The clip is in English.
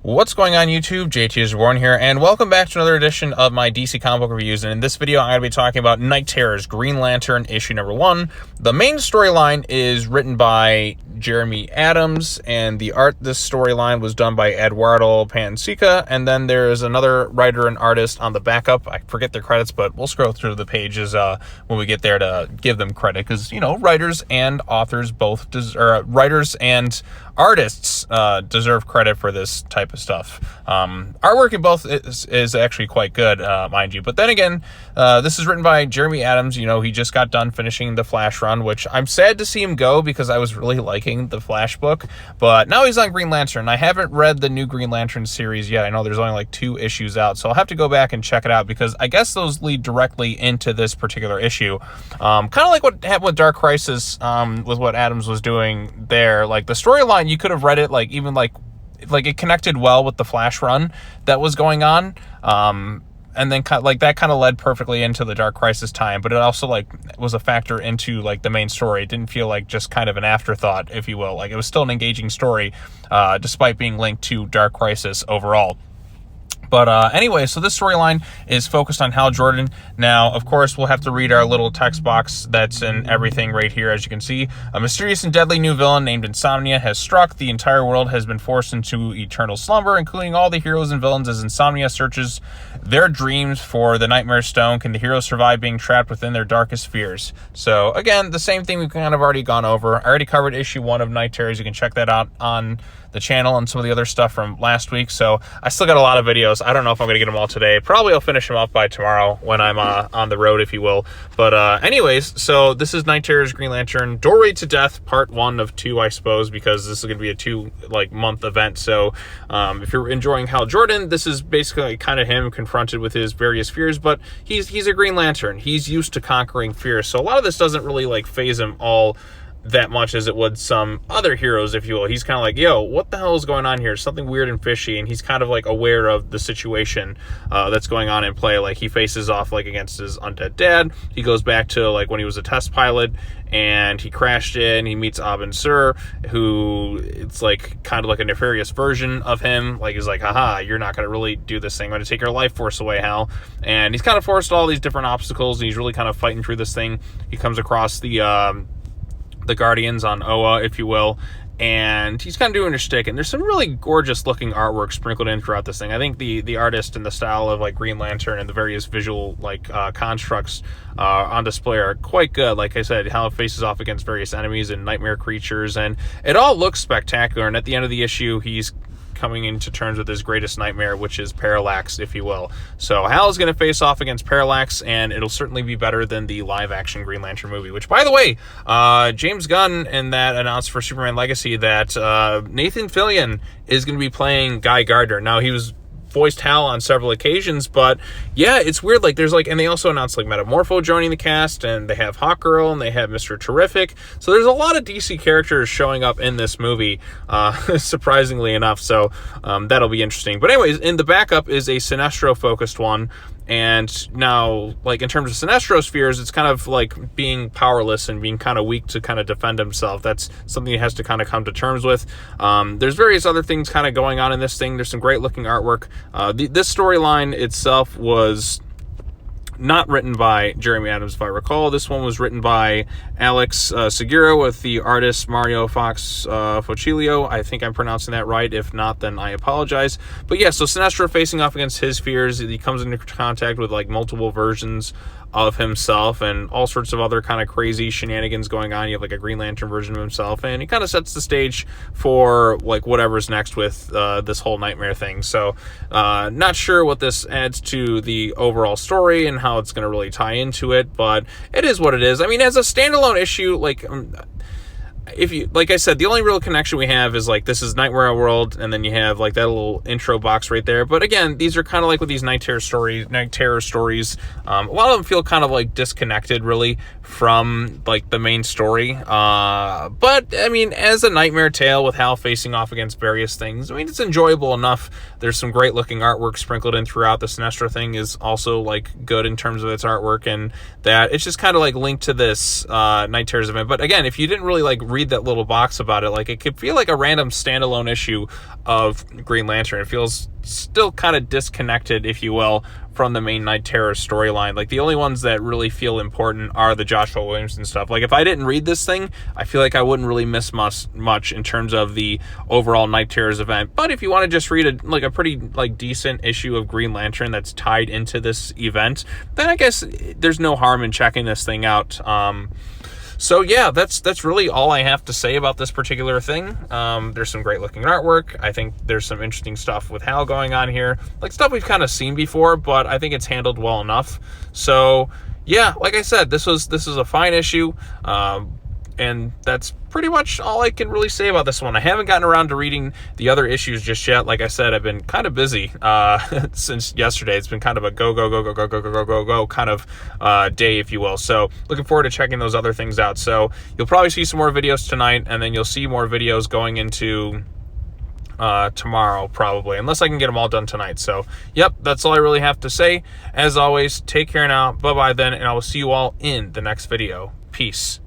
What's going on YouTube? JT is Reborn here, and welcome back to another edition of my DC comic book reviews. And in this video, I'm going to be talking about Night Terrors Green Lantern issue number 1. The main storyline is written by Jeremy Adams, and the art this storyline was done by Eduardo Pansica. And then there's another writer and artist on the backup. I forget their credits, but we'll scroll through the pages when we get there to give them credit, because writers and authors both writers and artists deserve credit for this type of stuff. Artwork in both is actually quite good, mind you. But then again, this is written by Jeremy Adams. He just got done finishing the Flash run, which I'm sad to see him go because I was really liking the Flash book. But now he's on Green Lantern. I haven't read the new Green Lantern series yet. I know there's only like 2 issues out, so I'll have to go back and check it out because I guess those lead directly into this particular issue. Kind of like what happened with Dark Crisis, with what Adams was doing there. Like the storyline, you could have read it like it connected well with the Flash run that was going on, and then that kind of led perfectly into the Dark Crisis time, but it also was a factor into the main story. It didn't feel like just kind of an afterthought, if you will. It was still an engaging story, despite being linked to Dark Crisis overall. But anyway, so this storyline is focused on Hal Jordan. Now, of course, we'll have to read our little text box that's in everything right here, as you can see. A mysterious and deadly new villain named Insomnia has struck. The entire world has been forced into eternal slumber, including all the heroes and villains, as Insomnia searches their dreams for the Nightmare Stone. Can the heroes survive being trapped within their darkest fears? So, again, the same thing we've kind of already gone over. I already covered issue 1 of Night Terrors. You can check that out on the channel and some of the other stuff from last week. So I still got a lot of videos. I don't know if I'm going to get them all today. Probably I'll finish them up by tomorrow when I'm on the road, if you will. But anyways, so this is Night Terrors Green Lantern Doorway to Death, part 1 of 2, I suppose, because this is going to be a 2-month event. So if you're enjoying Hal Jordan, this is basically kind of him confronted with his various fears, but he's a Green Lantern. He's used to conquering fears. So a lot of this doesn't really faze him all that much as it would some other heroes, if you will. He's kind of like, yo, what the hell is going on here? Something weird and fishy, and he's kind of aware of the situation that's going on in play. He faces off against his undead dad. He goes back to when he was a test pilot and he crashed in. He meets Abin Sur, who it's kind of like a nefarious version of him. He's like, haha, you're not going to really do this thing. I'm going to take your life force away, Hal. And he's kind of forced all these different obstacles, and he's really kind of fighting through this thing. He comes across the Guardians on Oa, if you will, and he's kind of doing their shtick, and there's some really gorgeous looking artwork sprinkled in throughout this thing. I think the artist and the style of Green Lantern and the various visual constructs on display are quite good. Like I said, how it faces off against various enemies and nightmare creatures, and it all looks spectacular. And at the end of the issue, he's coming into terms with his greatest nightmare, which is Parallax, if you will. So Hal is going to face off against Parallax, and it'll certainly be better than the live-action Green Lantern movie, which, by the way, James Gunn in that announced for Superman Legacy that Nathan Fillion is going to be playing Guy Gardner. Now, he was voiced Hal on several occasions, but yeah, it's weird. There's and they also announced Metamorpho joining the cast, and they have Hawkgirl, and they have Mr. Terrific. So there's a lot of DC characters showing up in this movie, surprisingly enough. So that'll be interesting. But anyways, in the backup is a Sinestro focused one. And now, in terms of Sinestro's fears, it's kind of being powerless and being kind of weak to kind of defend himself. That's something he has to kind of come to terms with. There's various other things kind of going on in this thing. There's some great looking artwork. This storyline itself was not written by Jeremy Adams, if I recall. This one was written by Alex Segura with the artist Mario Fox Focilio. I think I'm pronouncing that right. If not, then I apologize. But yeah, so Sinestro facing off against his fears. He comes into contact with multiple versions of himself and all sorts of other kind of crazy shenanigans going on. You have a Green Lantern version of himself, and he kind of sets the stage for whatever's next with this whole nightmare thing. So not sure what this adds to the overall story and how it's going to really tie into it, but it is what it is. I mean, as a standalone issue, if you, like I said, the only real connection we have is this is Nightmare World, and then you have that little intro box right there. But again, these are kind of with these Night Terror stories. A lot of them feel kind of disconnected really from the main story. But I mean, as a nightmare tale with Hal facing off against various things, I mean, it's enjoyable enough. There's some great looking artwork sprinkled in throughout. The Sinestro thing is also good in terms of its artwork, and that it's just kind of linked to this Night Terrors event. But again, if you didn't really read that little box about it, like, it could feel like a random standalone issue of Green Lantern. It feels still kind of disconnected, if you will, from the main Night Terror storyline. Like, the only ones that really feel important are the Joshua Williamson stuff. Like, if I didn't read this thing, I feel like I wouldn't really miss much in terms of the overall Night Terrors event. But if you want to just read a pretty like decent issue of Green Lantern that's tied into this event, then I guess there's no harm in checking this thing out. So yeah, that's really all I have to say about this particular thing. There's some great looking artwork. I think there's some interesting stuff with Hal going on here, like stuff we've kind of seen before, but I think it's handled well enough. So yeah, like I said, this is a fine issue, and that's pretty much all I can really say about this one. I haven't gotten around to reading the other issues just yet. Like I said, I've been kind of busy since yesterday. It's been kind of a go kind of day, if you will. So looking forward to checking those other things out. So you'll probably see some more videos tonight, and then you'll see more videos going into tomorrow, probably, unless I can get them all done tonight. So yep, that's all I really have to say. As always, take care now. Bye-bye then, and I will see you all in the next video. Peace.